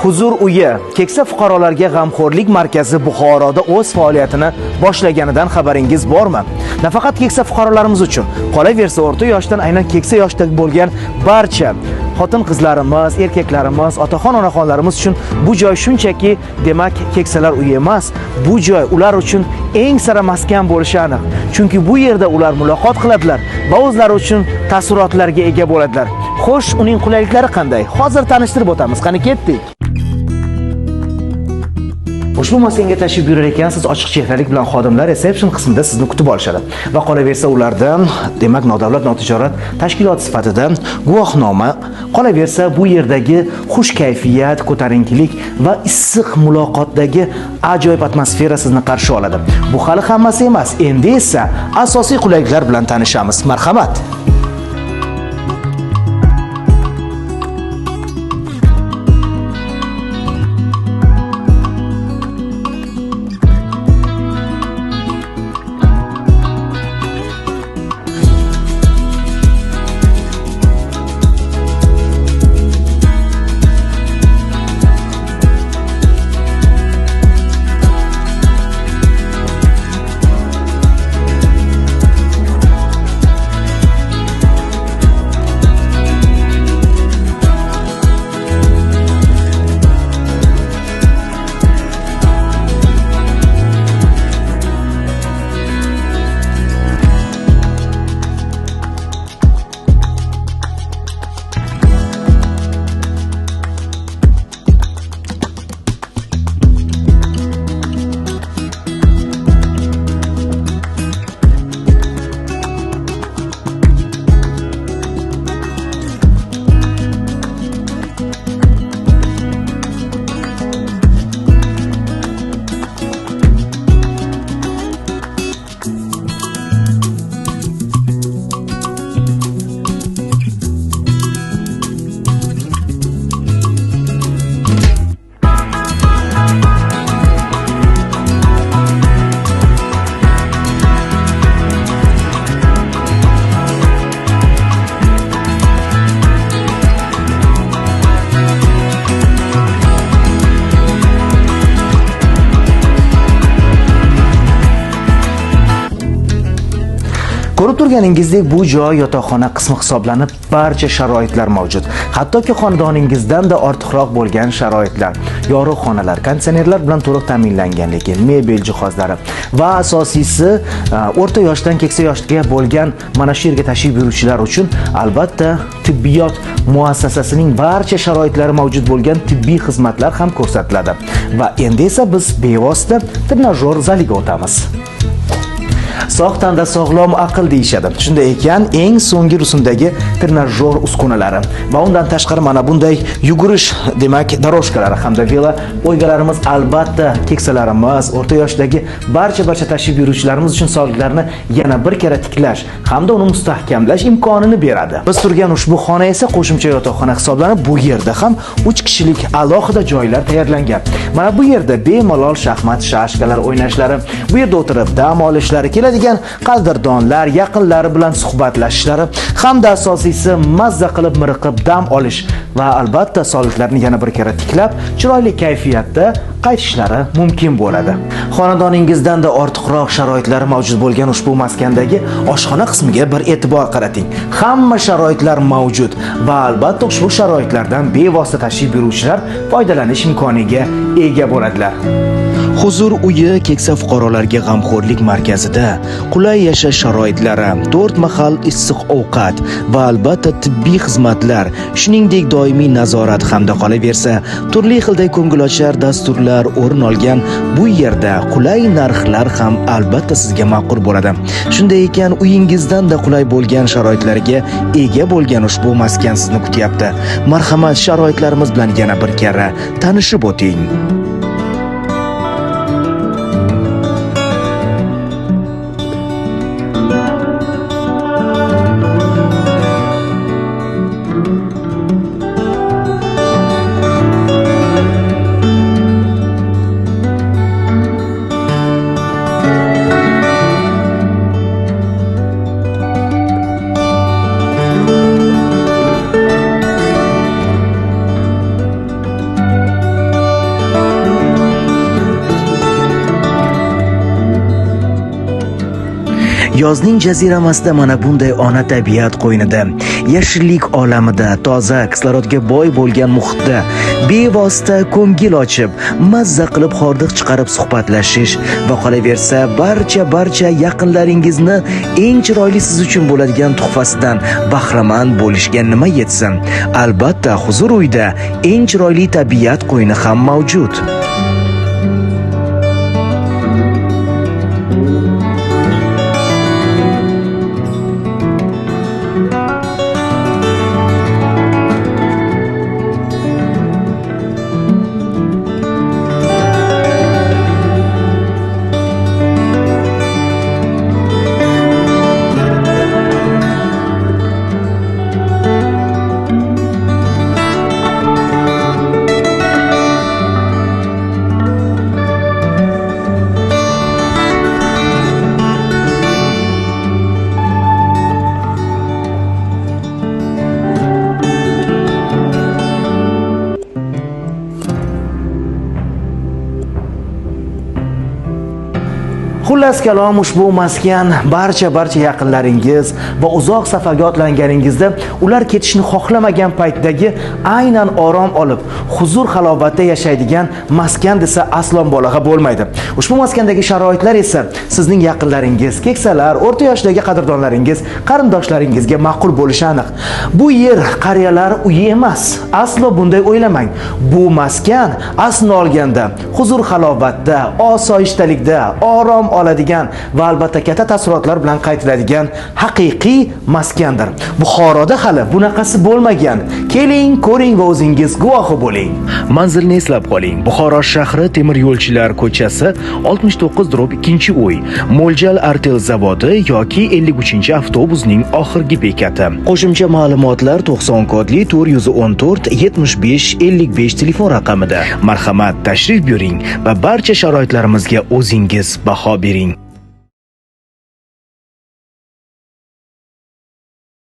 Huzur uyi keksa fuqarolarga g'amxo'rlik markazi Buxoroda o'z faoliyatini boshlaganidan xabaringiz bormi? Nafaqat keksa fuqarolarimiz uchun, qolaversa o'rta yoshdan aynan keksa yoshda bo'lgan barcha xotin-qizlarimiz, erkaklarimiz, otaxon onaxonlarimiz uchun bu joy shunchaki demak keksalar uyi emas. Bu joy ular uchun eng sara maskan bo'lishi aniq. Chunki bu yerda ular muloqot qiladilar va o'zlari uchun taassurotlarga ega bo'ladilar. Xo'sh, uning qulayliklari qanday? Hozir tanishtirib o'tamiz. Qani ketdik. Ushbu maskanga tashrif buyurar ekansiz, ochiq chehralik bilan xodimlar reseption qismida sizni kutib olishadi va qolaversa ulardan demak nodavlat notijorat tashkilot sifatida guvohnoma, qolaversa bu yerdagi xush kayfiyat, ko'tarinkilik va issiq muloqotdagi ajoyib atmosfera sizni qarshi oladi. Bu hali hammasi emas. Endi esa asosiy qulayliklar bilan tanishamiz. Marhamat. Ko'rib turganingizdek, bu joy yotoqxona qismi hisoblanib, barcha sharoitlar mavjud. Hattoki xonadoningizdan da ortiqroq bo'lgan sharoitlar, yorug' xonalar, konditsionerlar bilan to'liq ta'minlanganligi, mebel jihozlari va asosiysi o'rta yoshdan keksa yoshga bo'lgan mana shu yerga tashrif buyuruvchilar uchun albatta tibbiyot muassasasining barcha sharoitlari mavjud bo'lgan tibbiy xizmatlar ham ko'rsatiladi. Va endi esa biz bevosita trenajyor zaliga o'tamiz. Sog' tanda sog'lom aql deyishadi. Shunday ekan, eng so'nggi rusumdagi trenajyor uskunalari va undan tashqari mana bunday yugurish demak daroshkalari hamda velo poygalarimiz albatta keksalarimiz, o'rta yoshdagi barcha tashrif buyuruvchilarimiz uchun sog'liqlarini yana bir karra tiklash hamda uni mustahkamlash imkonini beradi. Biz turgan ushbu xona esa qo'shimcha yotoqxona hisoblanib, bu yerda ham 3 kishilik alohida joylar tayyorlangan. Mana bu yerda bemalol shaxmat shashkalar o'ynashlari, bu yerda o'tirib dam olishlari keladigan qadrdonlar, yaqinlari bilan suhbatlashishlari hamda asosiysi mazza qilib miriqib dam olish va albatta sog'liqlarini yana bir karra tiklab, chiroyli kayfiyatda qaytishlari mumkin bo'ladi. Xonadoningizdan da ortiqroq sharoitlari mavjud bo'lgan ushbu maskandagi oshxona qismiga bir e'tibor qarating. Hamma sharoitlar mavjud va albatta ushbu sharoitlardan bevosita tashrif buyuruvchilar foydalanish imkoniga ega bo'ladilar. Huzur uyi keksa fuqarolarga g'amxo'rlik markazida qulay yashash sharoitlari, 4 mahal issiq ovqat va albatta tibbiy xizmatlar, shuningdek doimiy nazorat hamda qolaversa turli xilda ko'ngilochar dasturlar o'rin olgan bu yerda qulay narxlar ham albatta sizga ma'qul bo'ladi. Shunday ekan, uyingizdan da qulay bo'lgan sharoitlarga ega bo'lgan ushbu maskan sizni kutyapti. Marhamat, sharoitlarimiz bilan yana bir karra tanishib o'ting. Yozning jaziramasida mana bunday ona tabiat qo'ynida, yashillik olamida, toza kislorodga boy bo'lgan muhitda bevosita ko'ngil ochib, mazza qilib hordiq chiqarib suhbatlashish va qolaversa barcha yaqinlaringizni eng chiroyli siz uchun bo'ladigan tuhfasidan bahramand bo'lishga nima yetsin? Albatta, huzur uyda eng chiroyli tabiat qo'yni ham mavjud. Xullas kalom, ushbu maskan barcha yaqinlaringiz va uzoq safarga otlanganingizda ular ketishni xohlamagan paytdagi aynan orom olib, huzur halovatda yashaydigan maskan desa aslo mubolag'a bo'lmaydi. Ushbu maskandagi sharoitlar esa sizning yaqinlaringiz, keksalar, o'rta yoshdagi qadrdonlaringiz, qarindoshlaringizga ma'qul bo'lishi aniq. Bu yer qariyalar uyi emas. Aslo bunday o'ylamang. Bu maskan aslini olganda huzur halovatda, osoyishtalikda, orom oladigan va albatta katta taassurotlar bilan qaytiladigan haqiqiy maskandir. Buxoroda hali bunaqasi bo'lmagan. Keling, ko'ring va o'zingiz guvohi bo'ling. Manzilni eslab qoling. Buxoro shahri temir yo'lchilar ko'chasi 69/2-uy. Mo'ljal artel zavodi yoki 53-avtobusning oxirgi bekati. Qo'shimcha ma'lumotlar 90 kodli 414 75 55 telefon raqamida. Marhamat, tashrif buyuring va barcha sharoitlarimizga o'zingiz baho bering.